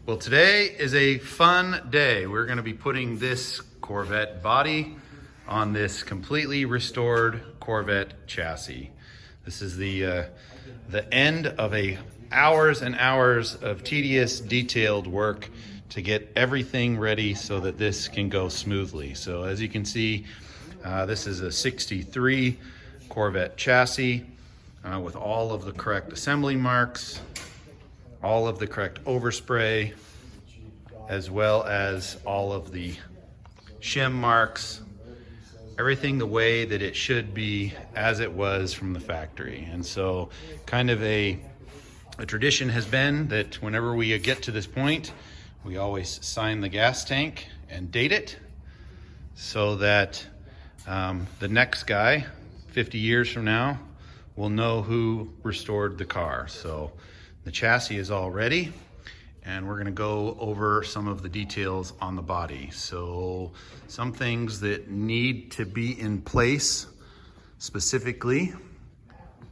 Well, today is a fun day. We're going to be putting this Corvette body on this completely restored Corvette chassis. This is the end of hours and hours of tedious, detailed work to get everything ready so that this can go smoothly. So as you can see, this is a 63 Corvette chassis with all of the correct assembly marks, all of the correct overspray, as well as all of the shim marks, everything the way that it should be as it was from the factory. And so kind of a tradition has been that whenever we get to this point, we always sign the gas tank and date it so that the next guy 50 years from now will know who restored the car. So the chassis is all ready, and we're gonna go over some of the details on the body. So some things that need to be in place specifically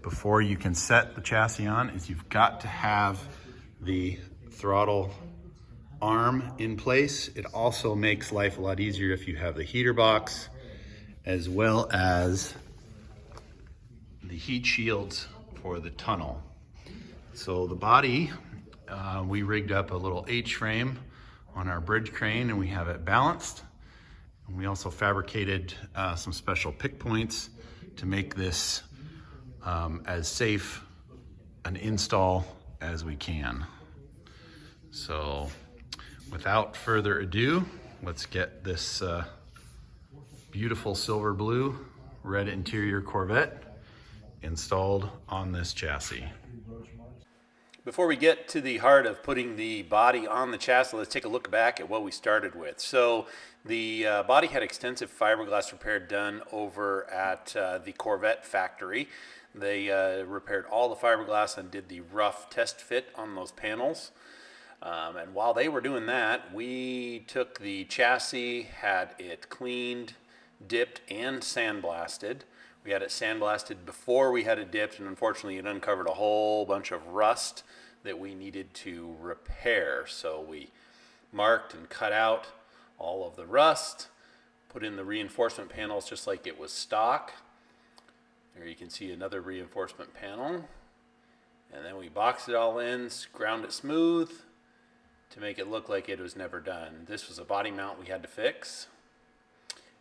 before you can set the chassis on is you've got to have the throttle arm in place. It also makes life a lot easier if you have the heater box as well as the heat shields for the tunnel. So the body, we rigged up a little H-frame on our bridge crane and we have it balanced. And we also fabricated some special pick points to make this as safe an install as we can. So without further ado, let's get this beautiful silver blue red interior Corvette installed on this chassis. Before we get to the heart of putting the body on the chassis, let's take a look back at what we started with. So the body had extensive fiberglass repair done over at the Corvette factory. They repaired all the fiberglass and did the rough test fit on those panels. And while they were doing that, we took the chassis, had it cleaned, dipped, and sandblasted. We had it sandblasted before we had it dipped, and unfortunately it uncovered a whole bunch of rust that we needed to repair. So we marked and cut out all of the rust, put in the reinforcement panels just like it was stock. There you can see another reinforcement panel. And then we boxed it all in, ground it smooth to make it look like it was never done. This was a body mount we had to fix.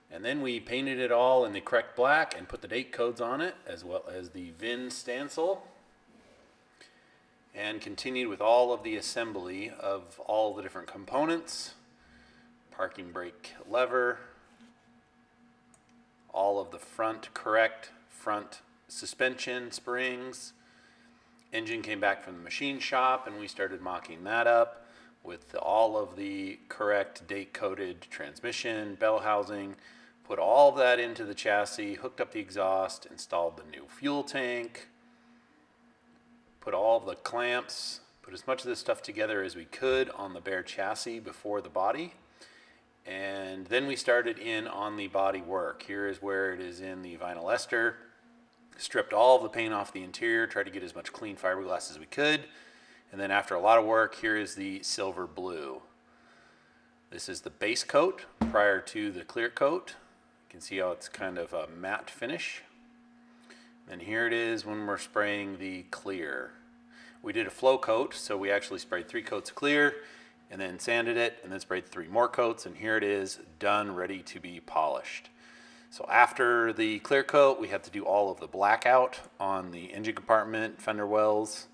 And then we painted it all in the correct black and put the date codes on it, as well as the VIN stencil, and continued with all of the assembly of all the different components, parking brake lever, all of the correct front suspension springs. Engine came back from the machine shop and we started mocking that up with all of the correct date-coded transmission, bell housing, put all of that into the chassis, hooked up the exhaust, installed the new fuel tank, put all of the clamps, put as much of this stuff together as we could on the bare chassis before the body. And then we started in on the body work. Here is where it is in the vinyl ester. Stripped all of the paint off the interior, tried to get as much clean fiberglass as we could. And then after a lot of work, here is the silver blue. This is the base coat prior to the clear coat. You can see how it's kind of a matte finish. And here it is when we're spraying the clear. We did a flow coat, so we actually sprayed 3 coats of clear and then sanded it and then sprayed 3 more coats, and here it is done, ready to be polished. So after the clear coat, we had to do all of the blackout on the engine compartment, fender wells,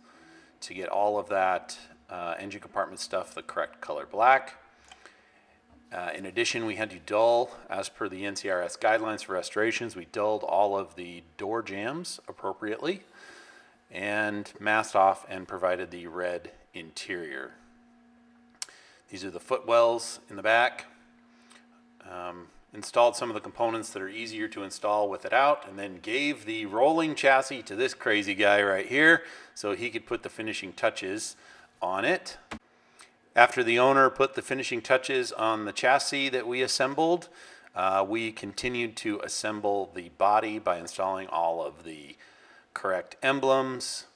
to get all of that engine compartment stuff the correct color black. In addition, we had to dull, as per the NCRS guidelines for restorations, we dulled all of the door jambs appropriately and masked off and provided the red interior. These are the footwells in the back. Installed some of the components that are easier to install with it out, and then gave the rolling chassis to this crazy guy right here so he could put the finishing touches on it. After the owner put the finishing touches on the chassis that we assembled, we continued to assemble the body by installing all of the correct emblems,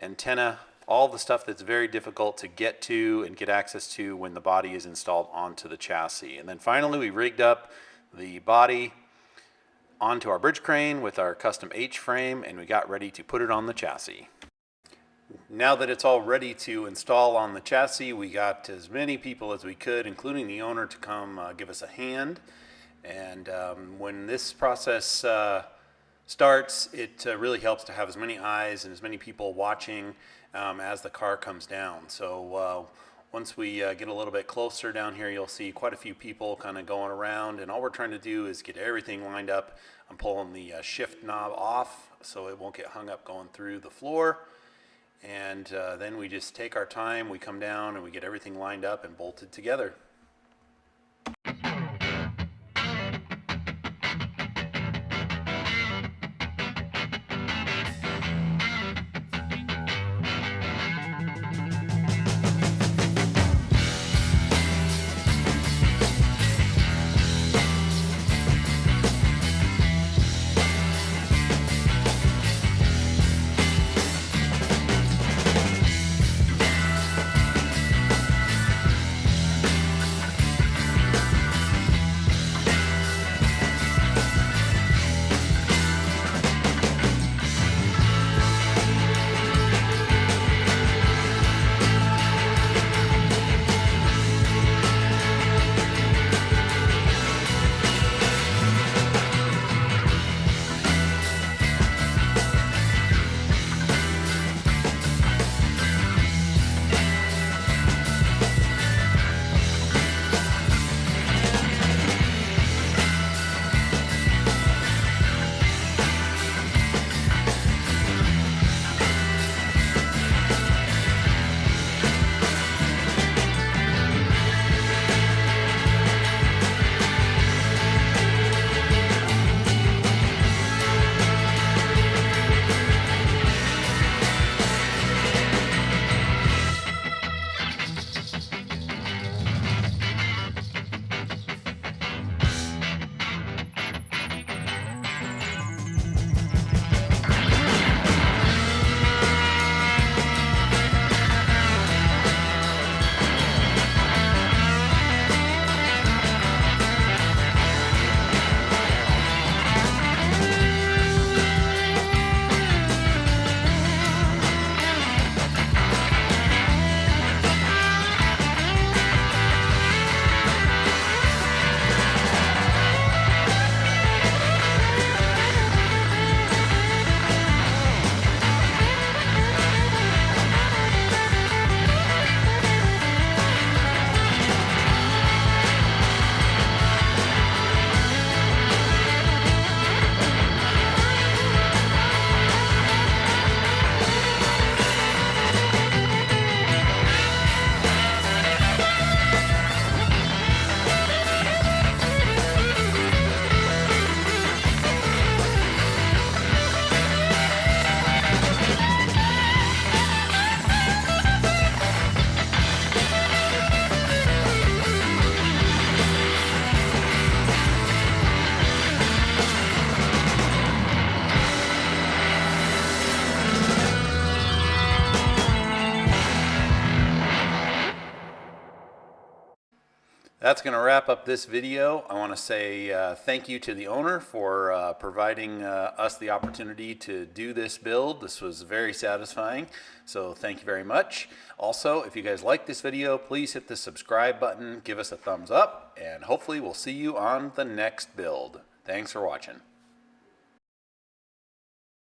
antenna, all the stuff that's very difficult to get to and get access to when the body is installed onto the chassis. And then finally we rigged up the body onto our bridge crane with our custom H-frame, and we got ready to put it on the chassis. Now that it's all ready to install on the chassis, we got as many people as we could, including the owner, to come give us a hand. And when this process starts, it really helps to have as many eyes and as many people watching as the car comes down. So once we get a little bit closer down here, you'll see quite a few people kind of going around, and all we're trying to do is get everything lined up. I'm pulling the shift knob off so it won't get hung up going through the floor. And then we just take our time, we come down and we get everything lined up and bolted together. That's going to wrap up this video. I want to say thank you to the owner for providing us the opportunity to do this build. This was very satisfying, so thank you very much. Also, if you guys like this video, please hit the subscribe button, give us a thumbs up, and hopefully we'll see you on the next build. Thanks for watching.